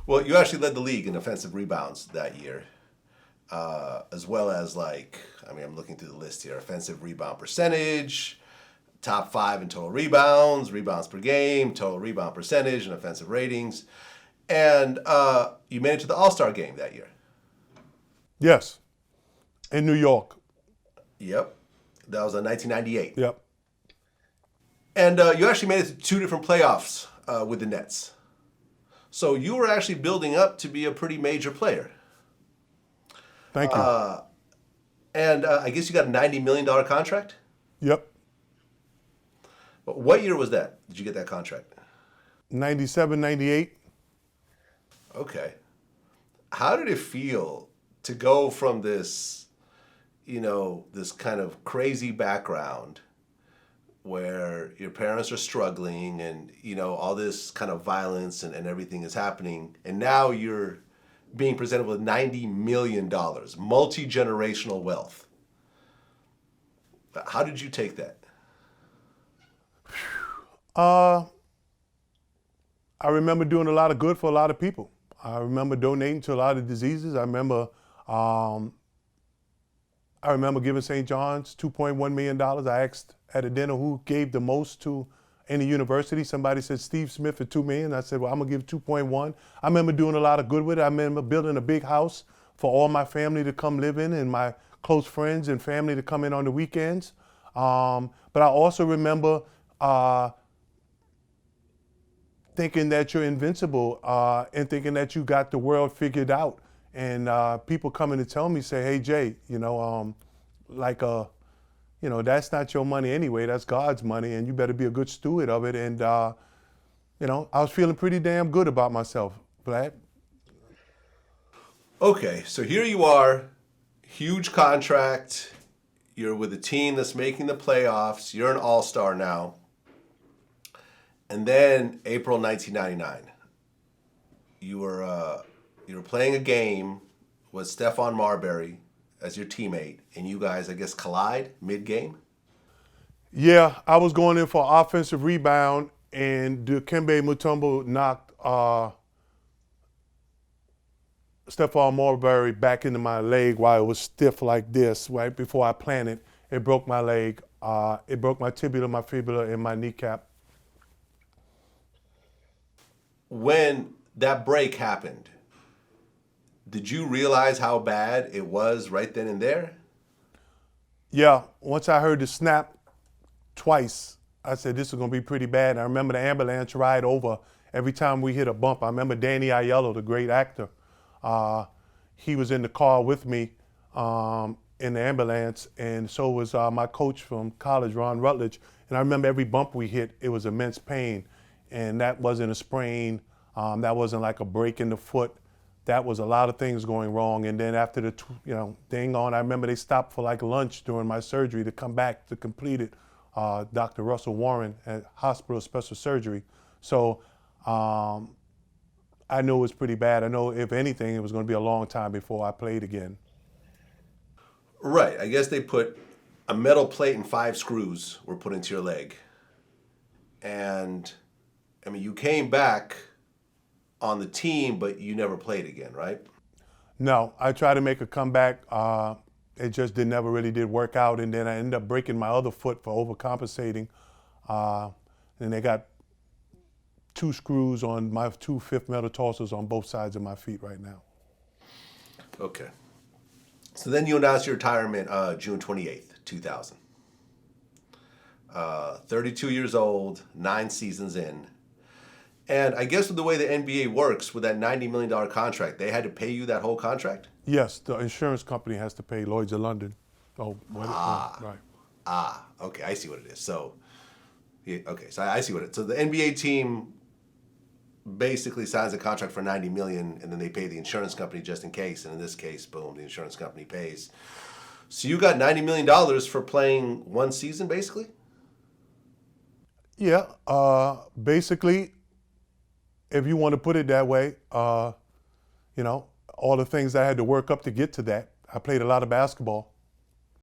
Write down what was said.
Well, you actually led the league in offensive rebounds that year, as well as I'm looking through the list here: offensive rebound percentage, top 5 in total rebounds, rebounds per game, total rebound percentage, and offensive ratings. And you made it to the All-Star game that year. Yes, in New York. Yep, that was in 1998. Yep. And you actually made it to 2 different playoffs with the Nets. So you were actually building up to be a pretty major player. Thank you. And I guess you got a $90 million contract? Yep. But what year was that? Did you get that contract? 97, 98. Okay. How did it feel to go from this, this kind of crazy background where your parents are struggling and, all this kind of violence and everything is happening, and now you're being presented with $90 million, multi-generational wealth. How did you take that? I remember doing a lot of good for a lot of people. I remember donating to a lot of diseases. I remember giving St. John's $2.1 million. I asked at a dinner who gave the most to any university. Somebody said Steve Smith for $2 million. I said, well, I'm gonna give 2.1. I remember doing a lot of good with it. I remember building a big house for all my family to come live in and my close friends and family to come in on the weekends. But I also remember thinking that you're invincible and thinking that you got the world figured out. And people coming to tell me, say, hey, Jay, that's not your money anyway, that's God's money, and you better be a good steward of it. And, I was feeling pretty damn good about myself, Vlad. Okay, so here you are, huge contract, you're with a team that's making the playoffs, you're an all-star now. And then April 1999, you were playing a game with Stephon Marbury as your teammate, and you guys, I guess, collide mid-game? Yeah, I was going in for offensive rebound, and Dikembe Mutombo knocked Stephon Marbury back into my leg while it was stiff like this, right before I planted. It broke my leg. It broke my tibia, my fibula, and my kneecap. When that break happened, did you realize how bad it was right then and there? Yeah, once I heard the snap twice, I said this is gonna be pretty bad. And I remember the ambulance ride over every time we hit a bump. I remember Danny Aiello, the great actor. He was in the car with me in the ambulance, and so was my coach from college, Ron Rutledge. And I remember every bump we hit, it was immense pain. And that wasn't a sprain. That wasn't like a break in the foot. That was a lot of things going wrong. And then after the thing on, I remember they stopped for like lunch during my surgery to come back to complete it. Dr. Russell Warren at Hospital Special Surgery. So I knew it was pretty bad. I know if anything, it was going to be a long time before I played again. Right. I guess they put a metal plate and 5 screws were put into your leg. And you came back on the team, but you never played again, right? No, I tried to make a comeback. It just never really did work out. And then I ended up breaking my other foot for overcompensating. And they got 2 screws on my 2 fifth metatarsals on both sides of my feet right now. Okay. So then you announced your retirement June 28th, 2000. 32 years old, 9 seasons in. And I guess with the way the NBA works, with that $90 million contract, they had to pay you that whole contract? Yes, the insurance company has to pay Lloyd's of London. Oh, right. Okay, I see what it is. So, I see what it is. So the NBA team basically signs a contract for $90 million, and then they pay the insurance company just in case. And in this case, boom, the insurance company pays. So you got $90 million for playing 1 season, basically? Yeah, basically, if you want to put it that way, all the things I had to work up to get to that. I played a lot of basketball.